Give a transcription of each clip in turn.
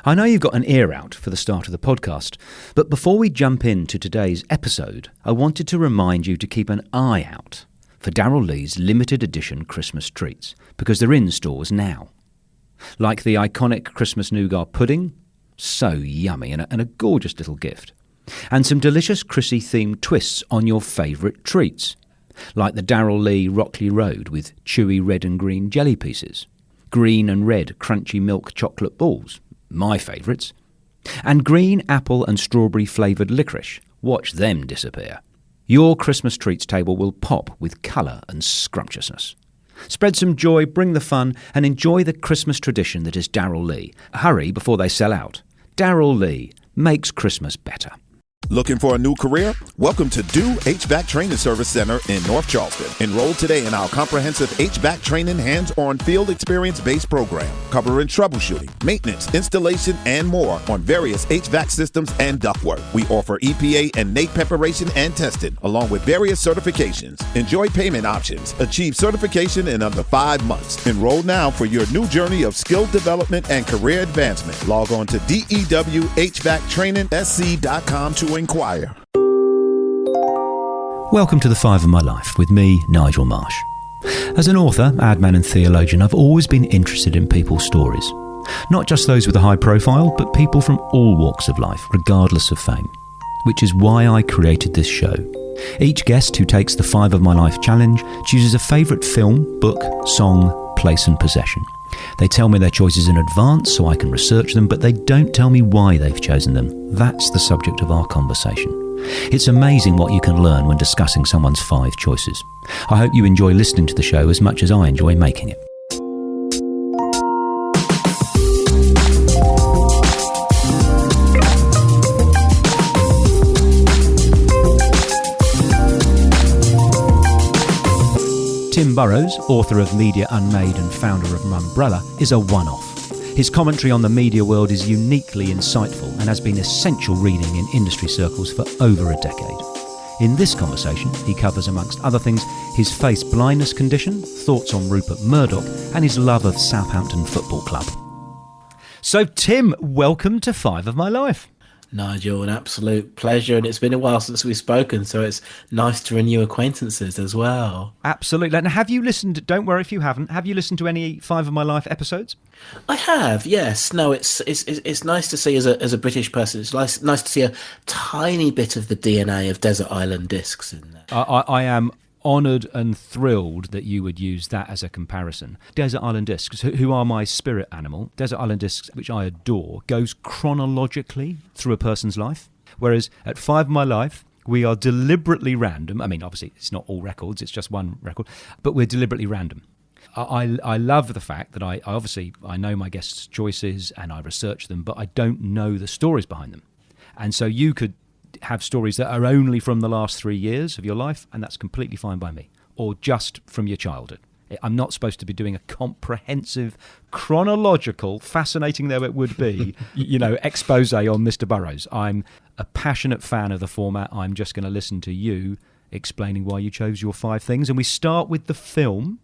I know you've got an ear out for the start of the podcast, but before we jump into today's episode, I wanted to remind you to keep an eye out for Darryl Lee's limited edition Christmas treats, because they're in stores now. Like the iconic Christmas nougat pudding, so yummy and a gorgeous little gift. And some delicious Chrissy-themed twists on your favourite treats, like the Darryl Lee Rockley Road with chewy red and green jelly pieces, green and red crunchy milk chocolate balls, my favourites, and green apple and strawberry flavoured licorice. Watch them disappear. Your Christmas treats table will pop with colour and scrumptiousness. Spread some joy, bring the fun, and enjoy the Christmas tradition that is Darryl Lee. Hurry before they sell out. Darryl Lee makes Christmas better. Looking for a new career? Welcome to Do HVAC Training Service Center in North Charleston. Enroll today in our comprehensive HVAC training hands-on field experience-based program, covering troubleshooting, maintenance, installation, and more on various HVAC systems and ductwork. We offer EPA and NAEC preparation and testing, along with various certifications. Enjoy payment options. Achieve certification in under 5 months. Enroll now for your new journey of skill development and career advancement. Log on to dewhvactrainingsc.com to inquire. Welcome to The Five of My Life with me, Nigel Marsh. As an author, ad man and theologian, I've always been interested in people's stories. Not just those with a high profile, but people from all walks of life, regardless of fame. Which is why I created this show. Each guest who takes the Five of My Life challenge chooses a favourite film, book, song, place and possession. They tell me their choices in advance so I can research them, but they don't tell me why they've chosen them. That's the subject of our conversation. It's amazing what you can learn when discussing someone's 5 choices. I hope you enjoy listening to the show as much as I enjoy making it. Tim Burrowes, author of Media Unmade and founder of Mumbrella, is a one-off. His commentary on the media world is uniquely insightful and has been essential reading in industry circles for over a decade. In this conversation, he covers, amongst other things, his face blindness condition, thoughts on Rupert Murdoch, and his love of Southampton Football Club. So, Tim, welcome to Five of My Life. Nigel, an absolute pleasure, and it's been a while since we've spoken, so it's nice to renew acquaintances as well. Absolutely. And have you listened, don't worry if you haven't, have you listened to any Five of My Life episodes? I have, yes. No, it's nice to see as a British person, it's nice to see a tiny bit of the DNA of Desert Island Discs in there. I am honoured and thrilled that you would use that as a comparison. Desert Island Discs, who are my spirit animal, Desert Island Discs, which I adore, goes chronologically through a person's life, whereas at Five of My Life, we are deliberately random. I mean, obviously, it's not all records, it's just one record, but we're deliberately random. I love the fact that I know my guests' choices and I research them, but I don't know the stories behind them. And so you could have stories that are only from the last 3 years of your life, and that's completely fine by me, or just from your childhood. I'm not supposed to be doing a comprehensive, chronological, fascinating though it would be, expose on Mr. Burrowes. I'm a passionate fan of the format. I'm just going to listen to you explaining why you chose your 5 things, and we start with the film.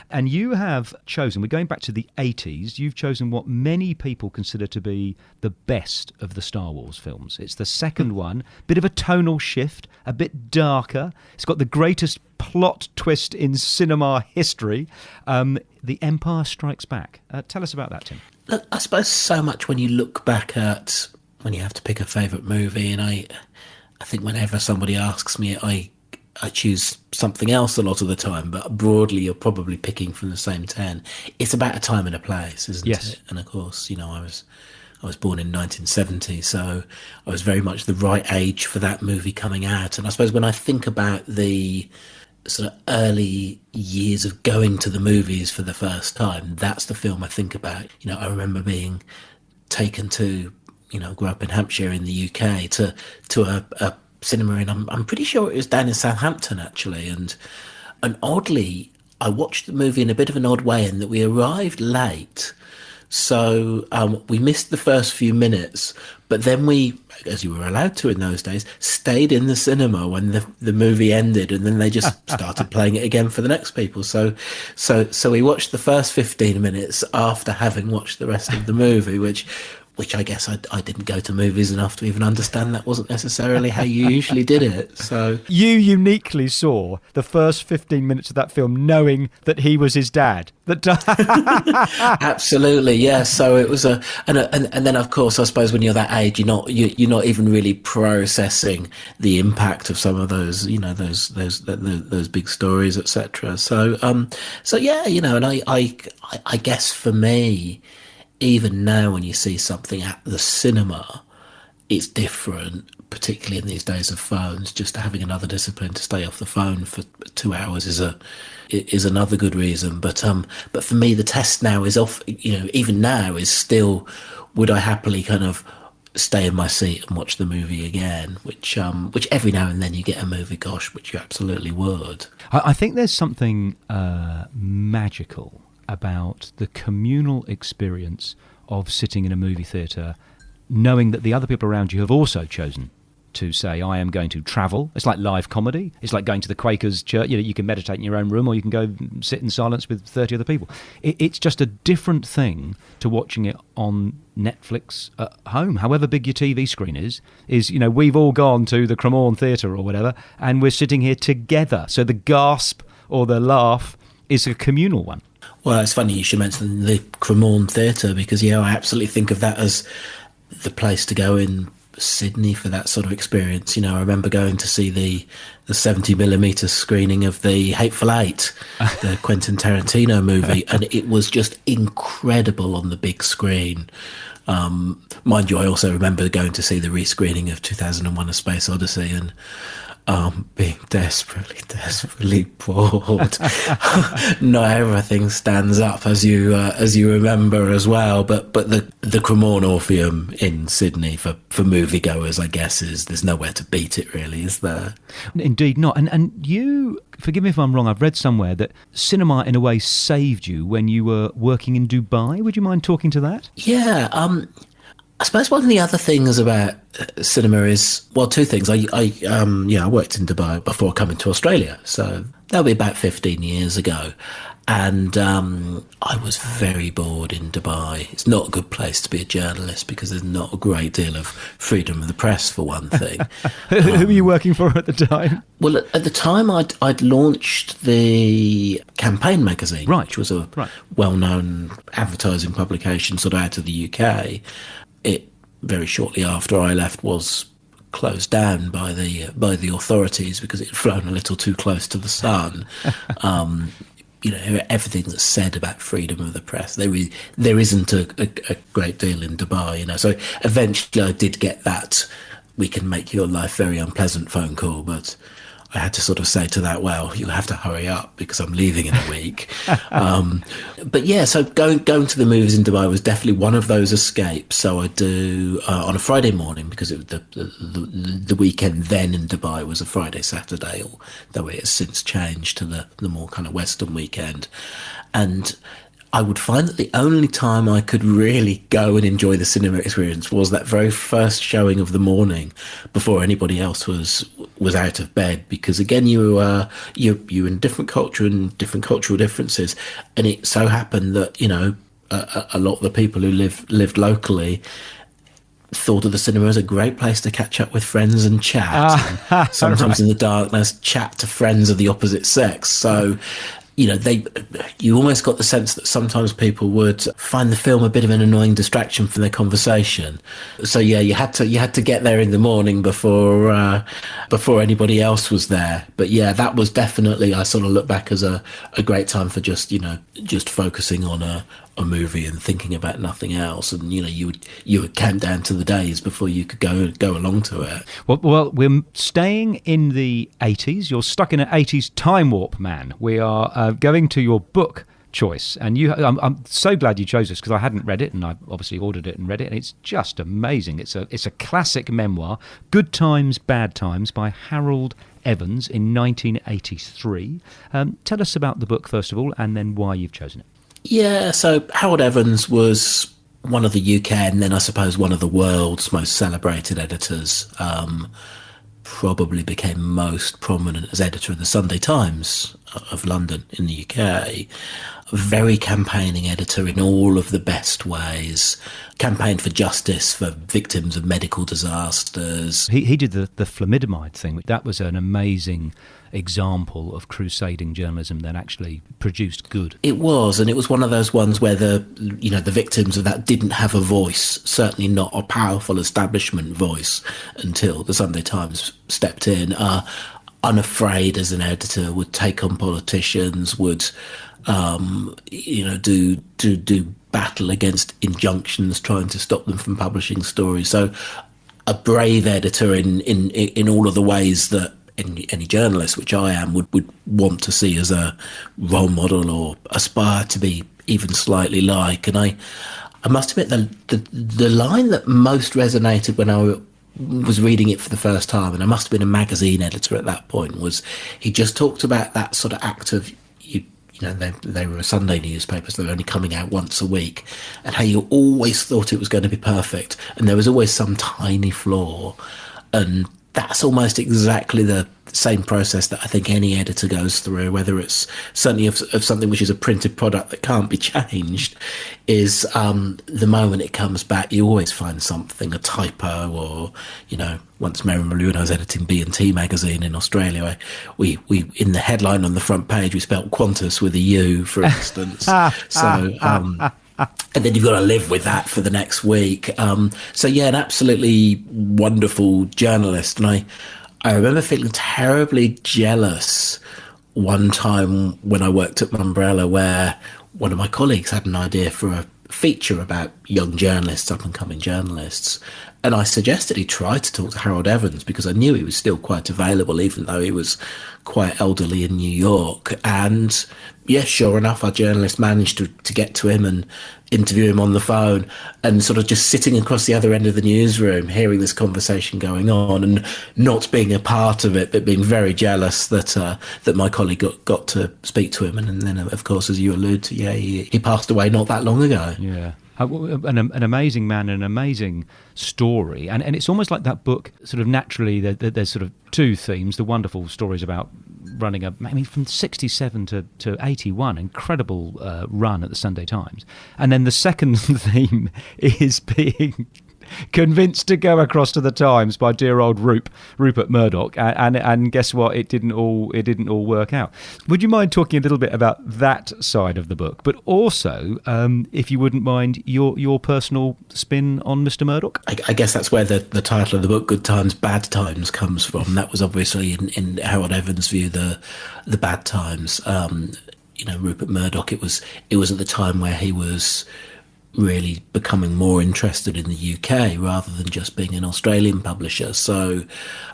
And you have chosen, we're going back to the 80s, you've chosen what many people consider to be the best of the Star Wars films. It's the second one, bit of a tonal shift, a bit darker. It's got the greatest plot twist in cinema history. The Empire Strikes Back. Tell us about that, Tim. Look, I suppose so much when you look back at, when you have to pick a favourite movie, and I think whenever somebody asks me, I choose something else a lot of the time, but broadly you're probably picking from the same 10. It's about a time and a place, isn't it? And of course, I was born in 1970, so I was very much the right age for that movie coming out. And I suppose when I think about the sort of early years of going to the movies for the first time, that's the film I think about. I remember being taken to, grew up in Hampshire in the UK, to a cinema, and I'm pretty sure it was down in Southampton actually, and oddly I watched the movie in a bit of an odd way in that we arrived late, so we missed the first few minutes, but then we, as you were allowed to in those days, stayed in the cinema when the movie ended, and then they just started playing it again for the next people, so we watched the first 15 minutes after having watched the rest of the movie, which which I guess I didn't go to movies enough to even understand that wasn't necessarily how you usually did it. So you uniquely saw the first 15 minutes of that film knowing that he was his dad. Absolutely, yeah. So it was and then of course I suppose when you're that age, you're not even really processing the impact of some of those, you know, those big stories, etc. So yeah, you know, and I guess for me, even now when you see something at the cinema, it's different, particularly in these days of phones. Just having another discipline to stay off the phone for 2 hours is another good reason. But for me, the test now is off. You know, even now is still, would I happily kind of stay in my seat and watch the movie again? Which every now and then you get a movie, gosh, which you absolutely would. I think there's something magical about the communal experience of sitting in a movie theatre, knowing that the other people around you have also chosen to say, I am going to travel. It's like live comedy. It's like going to the Quakers church. You know, you can meditate in your own room, or you can go sit in silence with 30 other people. It's just a different thing to watching it on Netflix at home. However big your TV screen is, you know, we've all gone to the Cremorne Theatre or whatever, and we're sitting here together. So the gasp or the laugh is a communal one. Well, it's funny you should mention the Cremorne Theatre, because, yeah, I absolutely think of that as the place to go in Sydney for that sort of experience. You know, I remember going to see the 70mm screening of The Hateful Eight, the Quentin Tarantino movie, and it was just incredible on the big screen. Mind you, I also remember going to see the rescreening of 2001: A Space Odyssey and being desperately bored. Not everything stands up as you remember as well. But the Cremorne Orpheum in Sydney for moviegoers, I guess, there's nowhere to beat it, really, is there? Indeed not. And you, forgive me if I'm wrong, I've read somewhere that cinema in a way saved you when you were working in Dubai. Would you mind talking to that? Yeah. I suppose one of the other things about cinema is, well, two things. I worked in Dubai before coming to Australia, so that'll be about 15 years ago. And I was very bored in Dubai. It's not a good place to be a journalist because there's not a great deal of freedom of the press, for one thing. Who were you working for at the time? Well, at the time, I'd launched the Campaign magazine, right, which was a well-known advertising publication sort of out of the UK. It, very shortly after I left, was closed down by the authorities because it had flown a little too close to the sun. You know, everything that's said about freedom of the press, there isn't a great deal in Dubai, you know. So eventually I did get that "we can make your life very unpleasant" phone call, but I had to sort of say to that, well, you have to hurry up because I'm leaving in a week. But yeah, so going to the movies in Dubai was definitely one of those escapes. So I do on a Friday morning, because the weekend then in Dubai was a Friday, Saturday, though it has since changed to the more kind of Western weekend. And I would find that the only time I could really go and enjoy the cinema experience was that very first showing of the morning, before anybody else was out of bed. Because again, you're in different culture and different cultural differences, and it so happened that, you know, a lot of the people who lived locally thought of the cinema as a great place to catch up with friends and chat. And sometimes in the darkness, chat to friends of the opposite sex. So, you know, you almost got the sense that sometimes people would find the film a bit of an annoying distraction from their conversation. So yeah, you had to get there in the morning before anybody else was there. But yeah, that was definitely, I sort of look back as a great time for just focusing on a movie and thinking about nothing else. And you know, you would count down to the days before you could go along to it. Well, we're staying in the 80s. You're stuck in an 80s time warp, man. We are going to your book choice, and I'm so glad you chose this because I hadn't read it, and I obviously ordered it and read it, and it's just amazing. It's a classic memoir, Good Times, Bad Times, by Harold Evans in 1983. Tell us about the book first of all, and then why you've chosen it. Yeah, so Harold Evans was one of the UK and then I suppose one of the world's most celebrated editors. Probably became most prominent as editor of the Sunday Times of London in the UK. A very campaigning editor in all of the best ways. Campaigned for justice for victims of medical disasters. He did the thalidomide thing. That was an amazing example of crusading journalism that actually produced good. It was, and it was one of those ones where the victims of that didn't have a voice, certainly not a powerful establishment voice, until the Sunday Times stepped in, unafraid as an editor, would take on politicians, would do battle against injunctions trying to stop them from publishing stories. So a brave editor in all of the ways that any journalist, which I am, would want to see as a role model or aspire to be even slightly like. And I must admit the line that most resonated when I was reading it for the first time, and I must have been a magazine editor at that point, was he just talked about that sort of act of, they were a Sunday newspaper, so they were only coming out once a week, and how you always thought it was going to be perfect, and there was always some tiny flaw. And that's almost exactly the same process that I think any editor goes through, whether it's certainly of something which is a printed product that can't be changed, is the moment it comes back, you always find something, a typo, or, once Mary Malone, I was editing B&T magazine in Australia, we in the headline on the front page, we spelt Qantas with a U, for instance. And then you've got to live with that for the next week. An absolutely wonderful journalist. And I remember feeling terribly jealous one time when I worked at Mumbrella, where one of my colleagues had an idea for a feature about young journalists, up-and-coming journalists. And I suggested he try to talk to Harold Evans, because I knew he was still quite available, even though he was quite elderly in New York. And yes, sure enough, our journalist managed to get to him and interview him on the phone, and sort of just sitting across the other end of the newsroom, hearing this conversation going on and not being a part of it, but being very jealous that my colleague got to speak to him. And then, of course, as you allude to, he passed away not that long ago. Yeah. An amazing man, an amazing story, and it's almost like that book sort of naturally there's sort of two themes: the wonderful stories about running from 67 to 81, incredible run at the Sunday Times, and then the second theme is being convinced to go across to the Times by dear old Rupert Murdoch, and guess what? It didn't all work out. Would you mind talking a little bit about that side of the book, but also, if you wouldn't mind, your personal spin on Mr. Murdoch? I guess that's where the title of the book, Good Times, Bad Times, comes from. That was obviously in Harold Evans' view the bad times. Rupert Murdoch. It was at the time where he was really becoming more interested in the UK rather than just being an Australian publisher. So,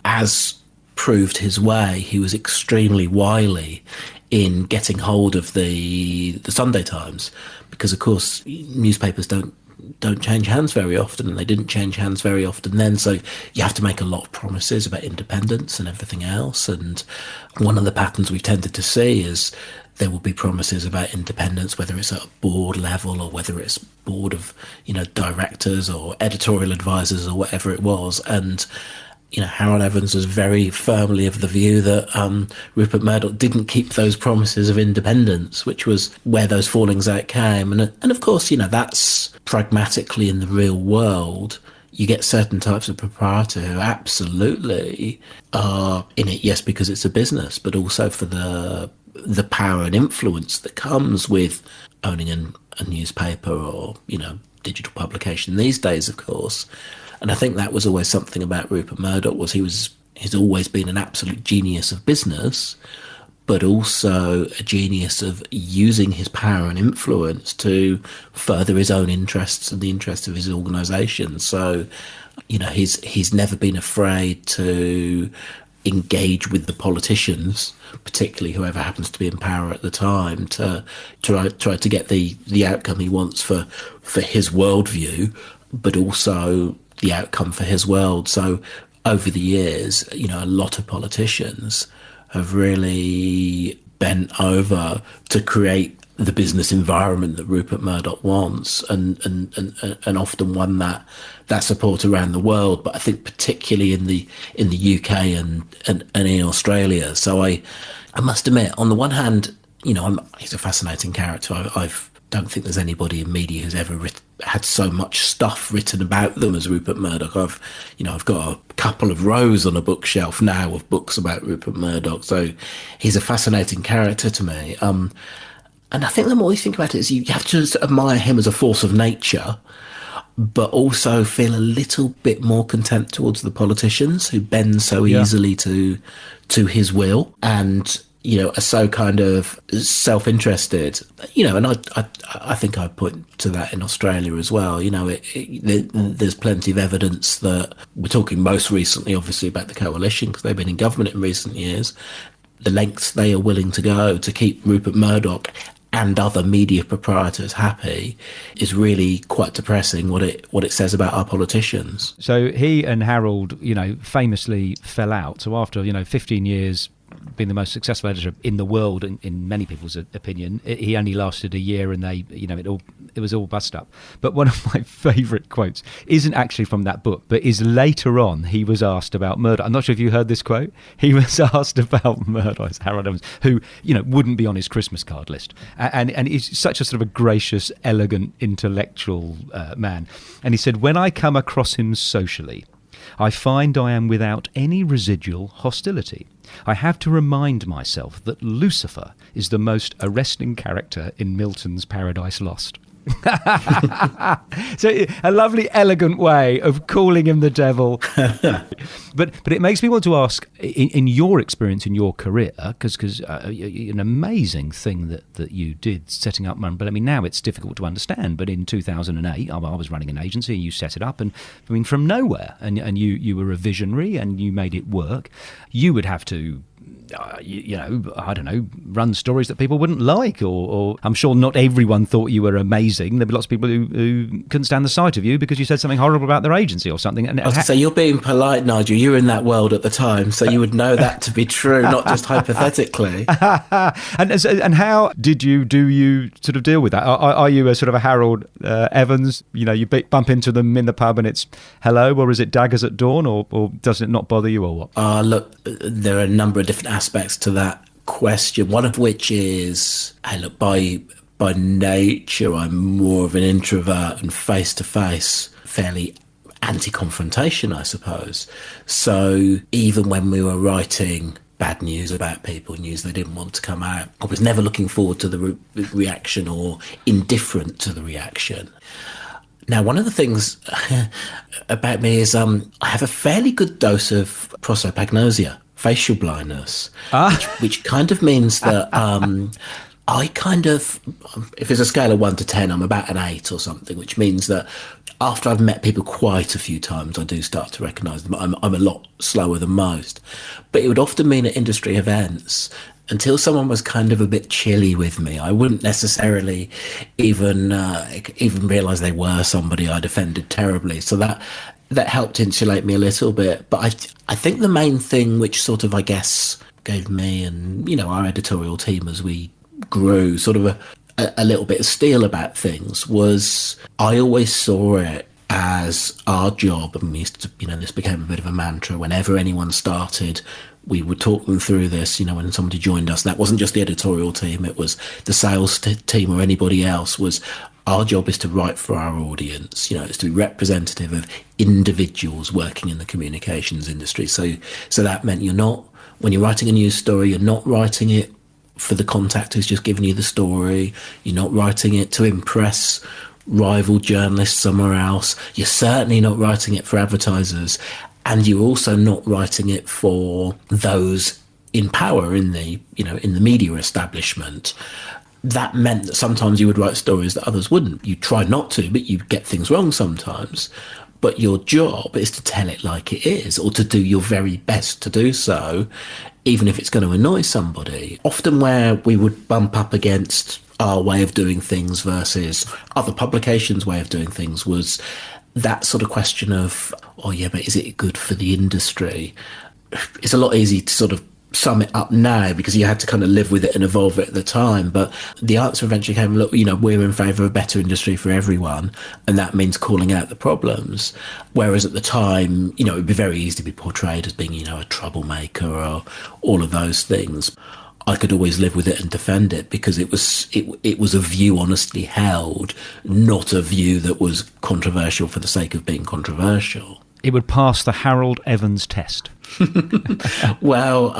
as proved his way, he was extremely wily in getting hold of the Sunday Times, because, of course, newspapers don't change hands very often, and they didn't change hands very often then. So you have to make a lot of promises about independence and everything else. And one of the patterns we've tended to see is there will be promises about independence, whether it's at a board level or whether it's board of, directors or editorial advisors or whatever it was. And, Harold Evans was very firmly of the view that Rupert Murdoch didn't keep those promises of independence, which was where those fallings out came. And of course, that's pragmatically in the real world. You get certain types of proprietor who absolutely are in it, yes, because it's a business, but also for the power and influence that comes with owning a newspaper or, digital publication these days, of course. And I think that was always something about Rupert Murdoch, was he's always been an absolute genius of business, but also a genius of using his power and influence to further his own interests and the interests of his organisation. So, he's never been afraid to engage with the politicians, particularly whoever happens to be in power at the time, to try to get the outcome he wants for his worldview, but also the outcome for his world. So over the years, a lot of politicians have really bent over to create the business environment that Rupert Murdoch wants, and often won that support around the world, but I think particularly in the UK and in Australia. So I I must admit, on the one hand, he's a fascinating character. I've don't think there's anybody in media who's ever had so much stuff written about them as Rupert Murdoch. I've got a couple of rows on a bookshelf now of books about Rupert Murdoch. So he's a fascinating character to me. And I think the more you think about it, is you have to admire him as a force of nature, but also feel a little bit more contempt towards the politicians who bend so easily to his will, and are so kind of self-interested, and I think I point to that in Australia as well. There's plenty of evidence that we're talking most recently, obviously, about the coalition, because they've been in government in recent years. The lengths they are willing to go to keep Rupert Murdoch and other media proprietors happy is really quite depressing, what it says about our politicians. So he and Harold, famously fell out. So after, 15 years being the most successful editor in the world, in many people's opinion, he only lasted a year, and it was all bust up. But one of my favourite quotes isn't actually from that book, but is later on. He was asked about Murdoch. I'm not sure if you heard this quote. He was asked about Murdoch, Harold Evans, who wouldn't be on his Christmas card list, and he's such a sort of a gracious, elegant, intellectual man. And he said, "When I come across him socially, I find I am without any residual hostility. I have to remind myself that Lucifer is the most arresting character in Milton's Paradise Lost." So a lovely, elegant way of calling him the devil. But it makes me want to ask, in your experience, in your career, because an amazing thing that you did setting up Mumbrella. I mean, now it's difficult to understand, but in 2008, I was running an agency, and you set it up, and I mean, from nowhere, and you were a visionary, and you made it work. You would have to I don't know, run stories that people wouldn't like, or I'm sure not everyone thought you were amazing. There'd be lots of people who couldn't stand the sight of you because you said something horrible about their agency or something. And I was going to say, you're being polite, Nigel. You were in that world at the time, so you would know that to be true, not just hypothetically. And how do you sort of deal with that? Are you a sort of a Harold Evans? You bump into them in the pub and it's hello, or is it daggers at dawn, or does it not bother you, or what? Look, there are a number of different aspects to that question, one of which is, hey, look, by nature I'm more of an introvert, and face to face fairly anti-confrontation, I suppose. So even when we were writing bad news about people, news they didn't want to come out, I was never looking forward to the reaction or indifferent to the reaction. Now, one of the things about me is I have a fairly good dose of prosopagnosia, facial blindness, which kind of means that I kind of, if it's a scale of 1 to 10, I'm about an 8 or something, which means that after I've met people quite a few times, I do start to recognise them. I'm a lot slower than most. But it would often mean at industry events, until someone was kind of a bit chilly with me, I wouldn't necessarily even realise they were somebody I'd offended terribly. So that helped insulate me a little bit. But I think the main thing which sort of, I guess, gave me and, our editorial team as we grew sort of a little bit of steel about things was I always saw it as our job, and we used to, this became a bit of a mantra. Whenever anyone started, we would talk them through this, when somebody joined us. And that wasn't just the editorial team, it was the sales team or anybody else. Was our job is to write for our audience, it's to be representative of individuals working in the communications industry. So that meant when you're writing a news story, you're not writing it for the contact who's just given you the story. You're not writing it to impress rival journalists somewhere else. You're certainly not writing it for advertisers. And you're also not writing it for those in power in the media establishment. That meant that sometimes you would write stories that others wouldn't. You try not to, but you get things wrong sometimes. But your job is to tell it like it is, or to do your very best to do so, even if it's going to annoy somebody. Often where we would bump up against our way of doing things versus other publications' way of doing things was that sort of question of, oh yeah, but is it good for the industry? It's a lot easier to sort of sum it up now because you had to kind of live with it and evolve it at the time. But the answer eventually came, look, we're in favour of a better industry for everyone, and that means calling out the problems. Whereas at the time, it would be very easy to be portrayed as being, a troublemaker or all of those things. I could always live with it and defend it, because it was a view honestly held, not a view that was controversial for the sake of being controversial. It would pass the Harold Evans test. Well,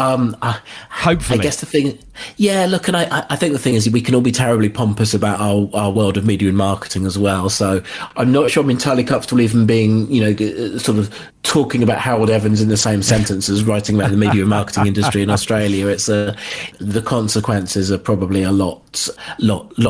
hopefully. I guess the thing, yeah, look, and I think the thing is, we can all be terribly pompous about our world of media and marketing as well. So I'm not sure I'm entirely comfortable even being, sort of talking about Harold Evans in the same sentence as writing about the media and marketing industry in Australia. It's the consequences are probably a lot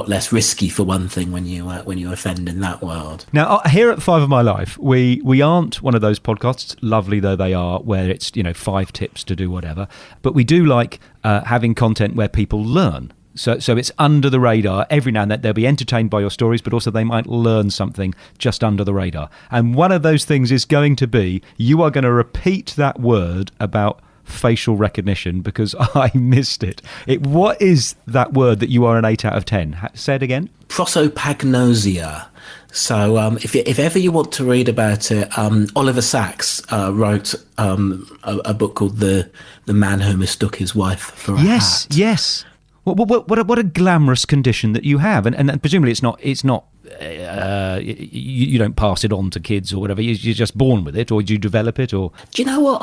less risky, for one thing, when you offend in that world. Now, here at Five of My Life, we aren't one of those podcasts, lovely though they are, where it's 5 tips to do whatever, but we do like having content where people learn. So it's under the radar. Every now and then they'll be entertained by your stories, but also they might learn something just under the radar. And one of those things is going to be, you are going to repeat that word about facial recognition, because I missed it. What is that word that you are an 8 out of 10? Say it again. Prosopagnosia. So if ever you want to read about it, Oliver Sacks wrote a book called The Man Who Mistook His Wife for a Hat. Yes. What a glamorous condition that you have, and presumably it's not. You don't pass it on to kids or whatever. You're just born with it, or do you develop it, or? Do you know what?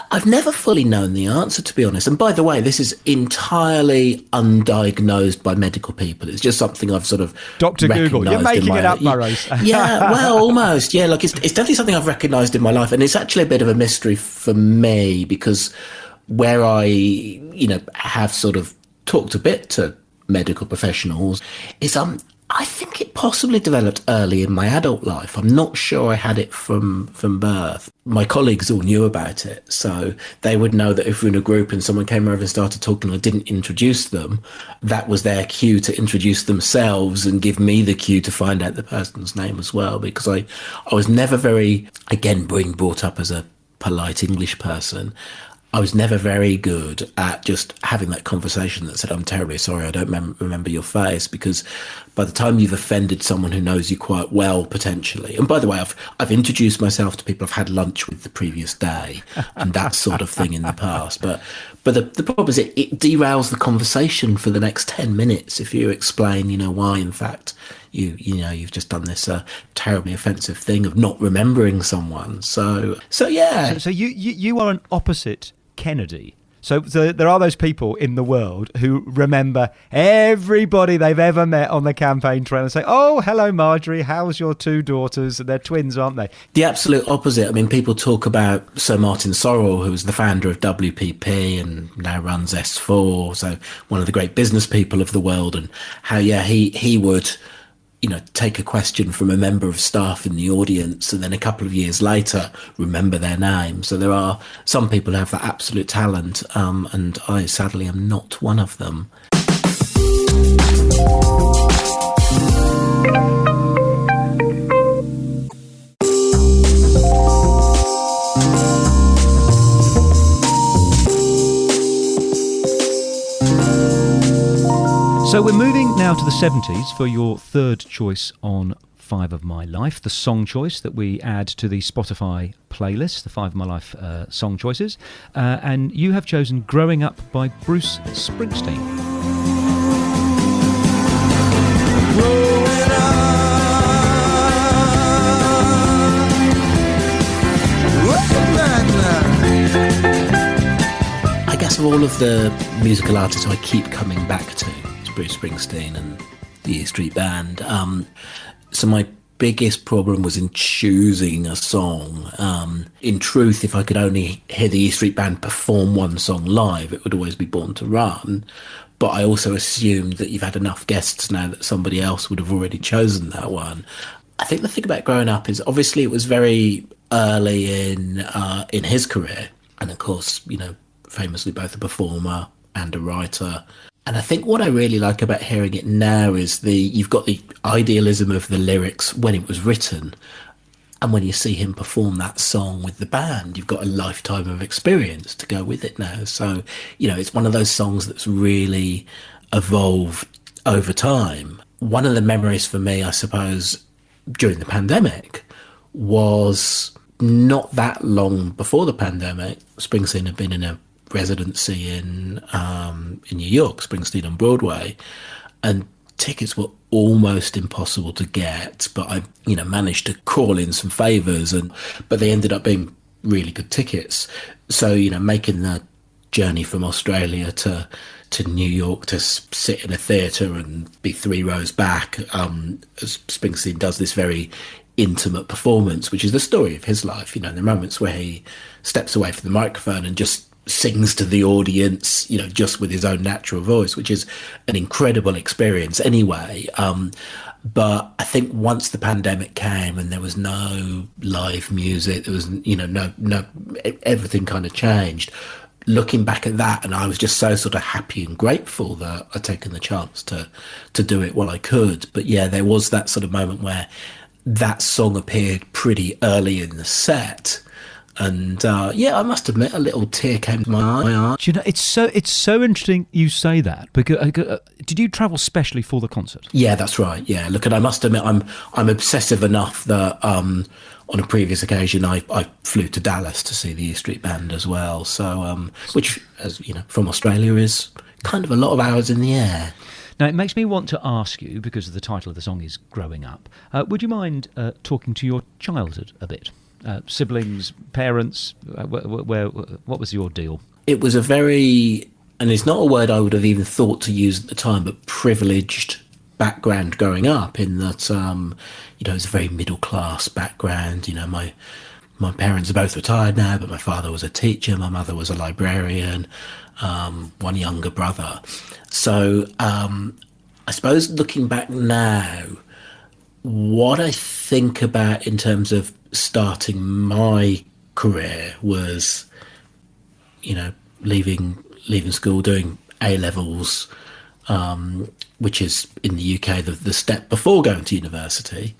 I've never fully known the answer, to be honest. And by the way, this is entirely undiagnosed by medical people. It's just something I've sort of Dr. Google. You're making it up, Burrowes. Yeah, well, almost. Yeah, like it's definitely something I've recognised in my life, and it's actually a bit of a mystery for me, because where I have sort of talked a bit to medical professionals is I think it possibly developed early in my adult life. I'm not sure I had it from birth. My colleagues all knew about it, so they would know that if we're in a group and someone came over and started talking and I didn't introduce them, that was their cue to introduce themselves and give me the cue to find out the person's name as well, because I was never very, again, being brought up as a polite English person, I was never very good at just having that conversation that said, I'm terribly sorry, I don't remember your face, because by the time you've offended someone who knows you quite well, potentially, and by the way, I've introduced myself to people I've had lunch with the previous day and that sort of thing in the past, but the problem is it derails the conversation for the next 10 minutes if you explain, why, in fact, you've just done this terribly offensive thing of not remembering someone. So yeah. So you are an opposite Kennedy. So there are those people in the world who remember everybody they've ever met on the campaign trail and say, oh, hello, Marjorie, how's your 2 daughters? They're twins, aren't they? The absolute opposite. I mean, people talk about Sir Martin Sorrell, who was the founder of WPP and now runs S4, so one of the great business people of the world, and how, he would take a question from a member of staff in the audience and then a couple of years later remember their name. So there are some people who have that absolute talent, and I sadly am not one of them. So we're moving now to the 70s for your third choice on Five of My Life, the song choice that we add to the Spotify playlist, the Five of My Life song choices. And you have chosen Growing Up by Bruce Springsteen. Growing up. I guess of all of the musical artists I keep coming back to, Bruce Springsteen and the E Street Band. So my biggest problem was in choosing a song. In truth, if I could only hear the E Street Band perform one song live, it would always be Born to Run. But I also assumed that you've had enough guests now that somebody else would have already chosen that one. I think the thing about Growing Up is obviously it was very early in his career. And of course, famously both a performer and a writer. And I think what I really like about hearing it now is you've got the idealism of the lyrics when it was written, and when you see him perform that song with the band, you've got a lifetime of experience to go with it now. So, it's one of those songs that's really evolved over time. One of the memories for me, I suppose, during the pandemic was not that long before the pandemic. Springsteen had been in a residency in New York, Springsteen on Broadway, and tickets were almost impossible to get. But I, managed to crawl in some favours, but they ended up being really good tickets. So, making the journey from Australia to New York to sit in a theatre and be 3 rows back, as Springsteen does this very intimate performance, which is the story of his life. The moments where he steps away from the microphone and just sings to the audience, just with his own natural voice, which is an incredible experience anyway. But I think once the pandemic came and there was no live music, there was, no, everything kind of changed. Looking back at that, and I was just so sort of happy and grateful that I'd taken the chance to do it while I could. But yeah, there was that sort of moment where that song appeared pretty early in the set. And I must admit, a little tear came to my eye. Do you know, it's so interesting you say that, because did you travel specially for the concert? Yeah, that's right. Yeah, look, and I must admit, I'm obsessive enough that on a previous occasion I flew to Dallas to see the E Street Band as well. So, which, as you know, from Australia is kind of a lot of hours in the air. Now, it makes me want to ask you, because the title of the song is Growing Up, would you mind talking to your childhood a bit? Siblings, parents, what was your deal? It was a very, and it's not a word I would have even thought to use at the time, but privileged background growing up, in that, it's a very middle class background. My parents are both retired now, but my father was a teacher, my mother was a librarian, one younger brother. So I suppose looking back now, what I think about in terms of starting my career was, leaving school, doing A-levels, which is in the UK the step before going to university,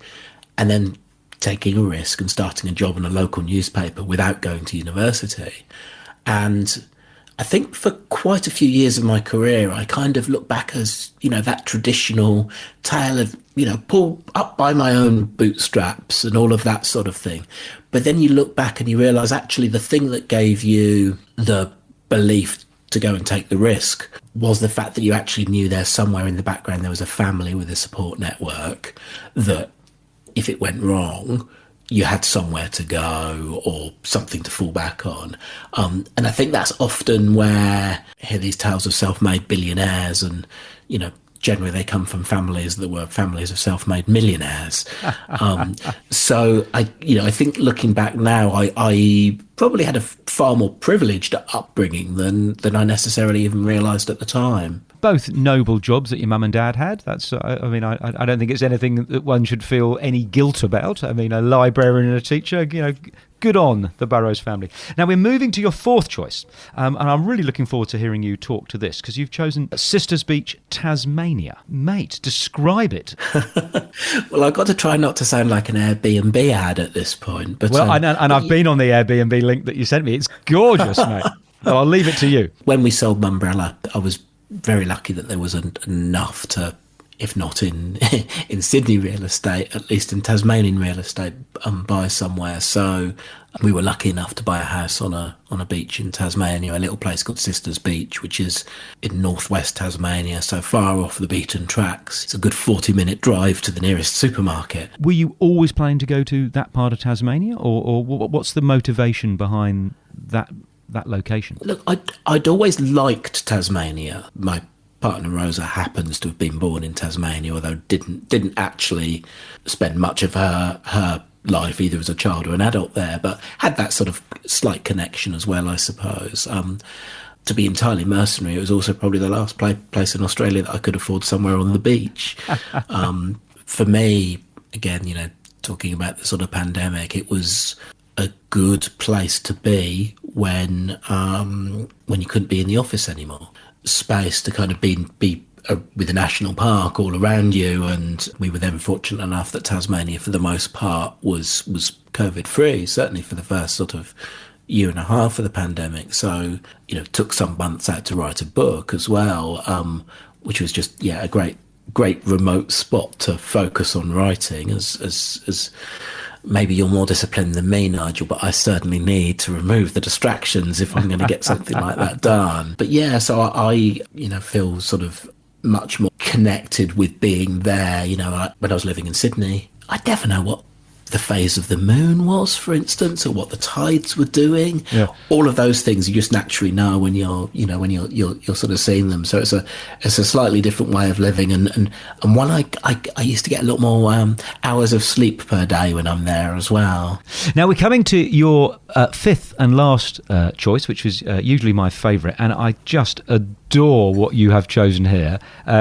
and then taking a risk and starting a job in a local newspaper without going to university. And I think for quite a few years of my career, I kind of look back as, that traditional tale of, pull up by my own bootstraps and all of that sort of thing. But then you look back and you realise actually the thing that gave you the belief to go and take the risk was the fact that you actually knew there somewhere in the background there was a family with a support network, that if it went wrong, you had somewhere to go or something to fall back on. And I think that's often where I hear these tales of self-made billionaires, and, generally they come from families that were families of self-made millionaires. So I think looking back now, I probably had a far more privileged upbringing than I necessarily even realised at the time. Both noble jobs that your mum and dad had. That's, I don't think it's anything that one should feel any guilt about. A librarian and a teacher, good on the Burrowes family. Now we're moving to your fourth choice, and I'm really looking forward to hearing you talk to this, because you've chosen Sisters Beach, Tasmania. Mate, describe it. Well, I've got to try not to sound like an Airbnb ad at this point. But well, I've been on the Airbnb link that you sent me. It's gorgeous, mate. Well, I'll leave it to you. When we sold Mumbrella, I was very lucky that there wasn't enough to, if not in Sydney real estate, at least in Tasmanian real estate, buy somewhere. So we were lucky enough to buy a house on a beach in Tasmania, a little place called Sisters Beach, which is in northwest Tasmania, so far off the beaten tracks. It's a good 40-minute drive to the nearest supermarket. Were you always planning to go to that part of Tasmania, or what's the motivation behind that location? Look, I'd always liked Tasmania. My partner Rosa happens to have been born in Tasmania, although didn't actually spend much of her life either as a child or an adult there, but had that sort of slight connection as well, I suppose. To be entirely mercenary, it was also probably the last place in Australia that I could afford somewhere on the beach. For me, again, talking about the sort of pandemic, it was a good place to be when you couldn't be in the office anymore. Space to kind of be with a national park all around you, and we were then fortunate enough that Tasmania, for the most part, was COVID free, certainly for the first sort of year and a half of the pandemic. So, took some months out to write a book as well, which was just a great remote spot to focus on writing, as maybe you're more disciplined than me, Nigel, but I certainly need to remove the distractions if I'm going to get something like that done. But yeah, so I feel sort of much more connected with being there. When I was living in Sydney, I never know what the phase of the moon was, for instance, or what the tides were doing. Yeah. All of those things you just naturally know when you're sort of seeing them. So it's a slightly different way of living, and one I used to get a lot more hours of sleep per day when I'm there as well. Now we're coming to your fifth and last choice, which is usually my favourite, and I just adore what you have chosen here.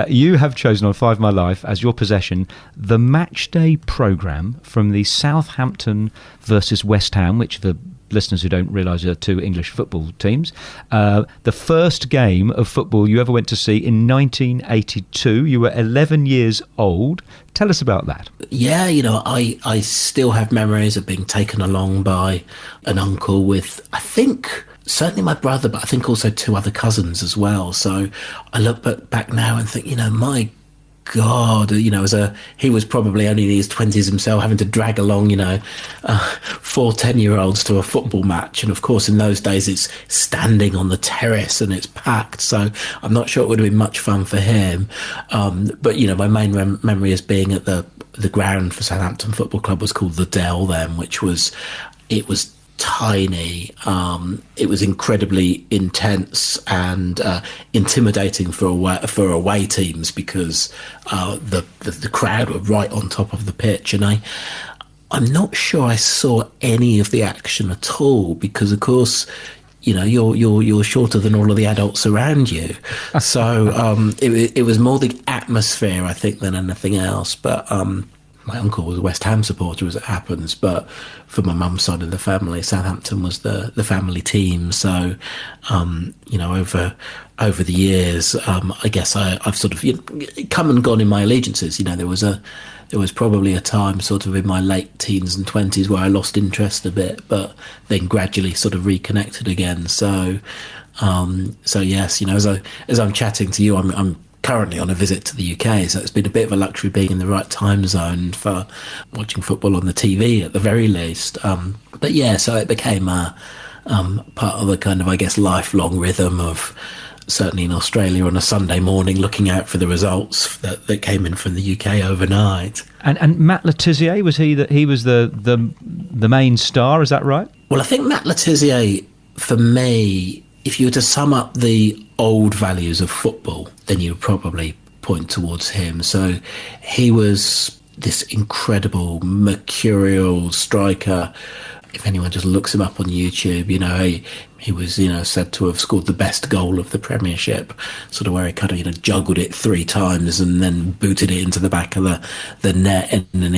You have chosen on Five My Life as your possession the match day programme from the Southampton versus West Ham, which for listeners who don't realise are two English football teams. The first game of football you ever went to see in 1982. You were 11 years old. Tell us about that. Yeah, I still have memories of being taken along by an uncle with, I think, certainly my brother, but I think also two other cousins as well. So I look back now and think, my God, he was probably only in his 20s himself, having to drag along, 4 10-year-olds to a football match. And of course, in those days, it's standing on the terrace and it's packed. So I'm not sure it would have been much fun for him. But my main memory is being at the ground for Southampton Football Club was called the Dell then, it was tiny. It was incredibly intense and intimidating for away teams because the crowd were right on top of the pitch, and I'm not sure I saw any of the action at all because, of course, you're shorter than all of the adults around you, so it was more the atmosphere, I think, than anything else. But my uncle was a West Ham supporter, as it happens, but for my mum's side of the family, Southampton was the family team. So, over the years, I guess I've sort of come and gone in my allegiances. There was probably a time sort of in my late teens and 20s where I lost interest a bit, but then gradually sort of reconnected again. So yes, as I'm chatting to you, I'm currently on a visit to the UK, so it's been a bit of a luxury being in the right time zone for watching football on the TV at the very least. But yeah, so it became part of the kind of, I guess, lifelong rhythm of, certainly in Australia on a Sunday morning, looking out for the results that came in from the UK overnight. And Matt Le Tissier, he was the main star, is that right? Well, I think Matt Le Tissier, for me, if you were to sum up the old values of football, then you would probably point towards him. So he was this incredible, mercurial striker. If anyone just looks him up on YouTube, he was, said to have scored the best goal of the Premiership, sort of where he kind of, juggled it 3 times and then booted it into the back of the net in an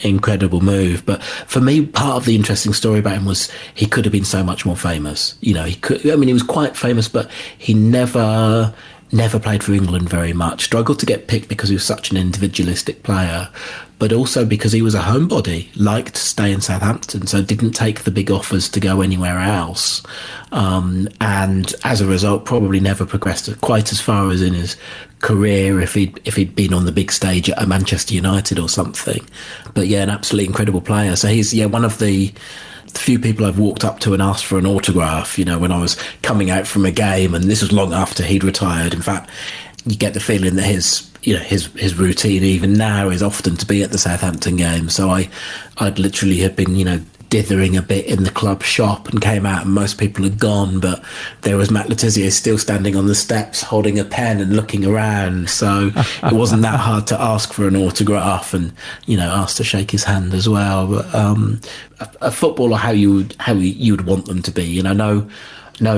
incredible move. But for me, part of the interesting story about him was he could have been so much more famous. He was quite famous, but he never played for England very much. Struggled to get picked because he was such an individualistic player, but also because he was a homebody, liked to stay in Southampton, so didn't take the big offers to go anywhere else. And as a result, probably never progressed quite as far as in his career if he'd been on the big stage at Manchester United or something. But yeah, an absolutely incredible player. So he's one of the few people I've walked up to and asked for an autograph, when I was coming out from a game, and this was long after he'd retired. In fact, you get the feeling that his routine even now is often to be at the Southampton game. So I'd literally have been, dithering a bit in the club shop and came out and most people had gone, but there was Matt Le Tissier still standing on the steps holding a pen and looking around. So it wasn't that hard to ask for an autograph and, ask to shake his hand as well. But a footballer, how you would want them to be, no,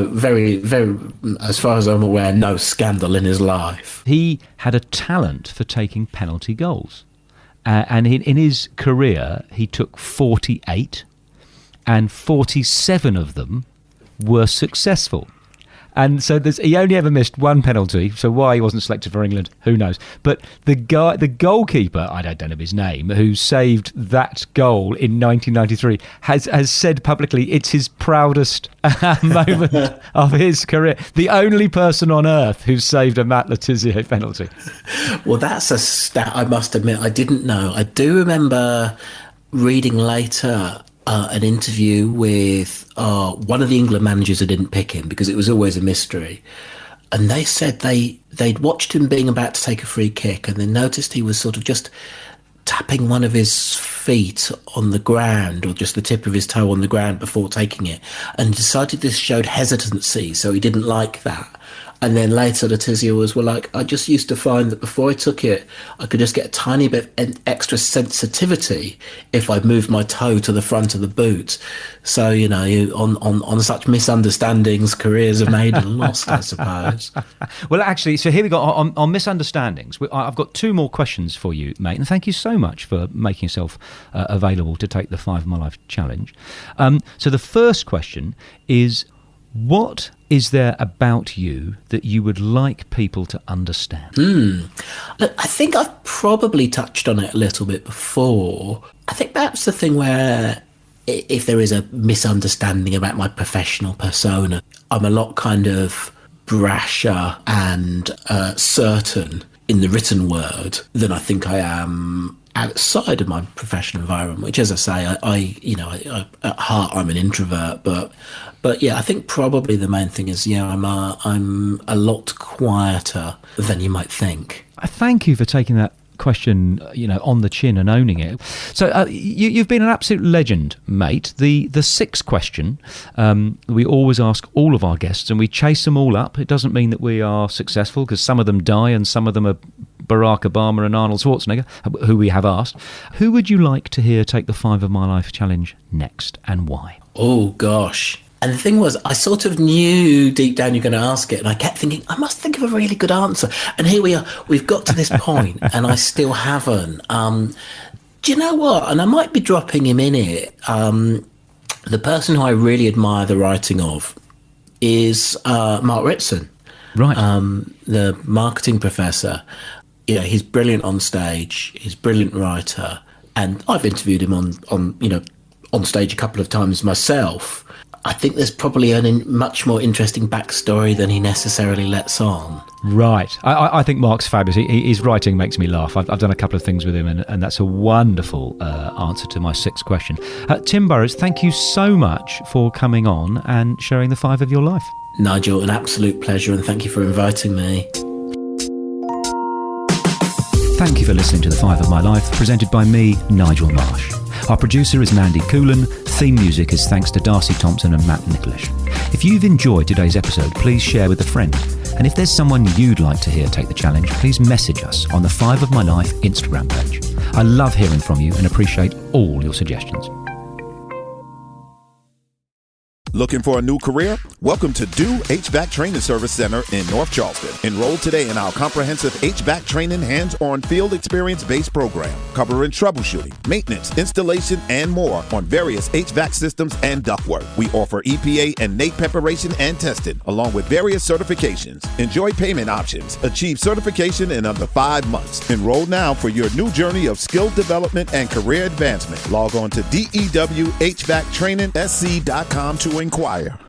very, very, as far as I'm aware, no scandal in his life. He had a talent for taking penalty goals. And in his career, he took 48, and 47 of them were successful. And so he only ever missed one penalty. So why he wasn't selected for England, who knows? But the goalkeeper, I don't know his name, who saved that goal in 1993, has said publicly it's his proudest moment of his career. The only person on earth who's saved a Matt Le Tissier penalty. Well, that's a stat I must admit I didn't know. I do remember reading later an interview with one of the England managers who didn't pick him because it was always a mystery. And they said they'd watched him being about to take a free kick and then noticed he was sort of just tapping one of his feet on the ground or just the tip of his toe on the ground before taking it, and decided this showed hesitancy, so he didn't like that. And then later the Tizios were like, I just used to find that before I took it, I could just get a tiny bit extra sensitivity if I moved my toe to the front of the boot. So, on such misunderstandings, careers are made and lost, I suppose. Well, actually, so here we go. On misunderstandings, I've got two more questions for you, mate. And thank you so much for making yourself available to take the 5 of My Life challenge. So the first question is, what is there about you that you would like people to understand? Look, I think I've probably touched on it a little bit before. I think that's the thing where if there is a misunderstanding about my professional persona, I'm a lot kind of brasher and certain in the written word than I think I am outside of my professional environment, which, as I say, I at heart I'm an introvert, but yeah, I think probably the main thing is, I'm a lot quieter than you might think. I thank you for taking that question, on the chin and owning it. So you've been an absolute legend, mate. The sixth question, we always ask all of our guests, and we chase them all up. It doesn't mean that we are successful, because some of them die and some of them are Barack Obama and Arnold Schwarzenegger, who we have asked. Who would you like to hear take the 5 of My Life challenge next, and why? Oh, gosh. And the thing was, I sort of knew deep down you're going to ask it, and I kept thinking, I must think of a really good answer. And here we are, we've got to this point, and I still haven't. Do you know what? And I might be dropping him in it. The person who I really admire the writing of is Mark Ritson. Right. The marketing professor. He's brilliant on stage, he's a brilliant writer, and I've interviewed him on stage a couple of times myself. I think there's probably a much more interesting backstory than he necessarily lets on. Right. I think Mark's fabulous. His writing makes me laugh. I've done a couple of things with him, and that's a wonderful answer to my sixth question. Tim Burrowes, thank you so much for coming on and sharing the 5 of your life. Nigel, an absolute pleasure, and thank you for inviting me. Thank you for listening to The 5 of My Life, presented by me, Nigel Marsh. Our producer is Mandy Coolan. Theme music is thanks to Darcy Thompson and Matt Nicholish. If you've enjoyed today's episode, please share with a friend. And if there's someone you'd like to hear take the challenge, please message us on the 5 of My Life Instagram page. I love hearing from you and appreciate all your suggestions. Looking for a new career? Welcome to Do HVAC Training Service Center in North Charleston. Enroll today in our comprehensive HVAC training hands-on field experience-based program, covering troubleshooting, maintenance, installation, and more on various HVAC systems and ductwork. We offer EPA and NAEP preparation and testing, along with various certifications. Enjoy payment options. Achieve certification in under 5 months. Enroll now for your new journey of skill development and career advancement. Log on to dewhvactrainingsc.com to inquire.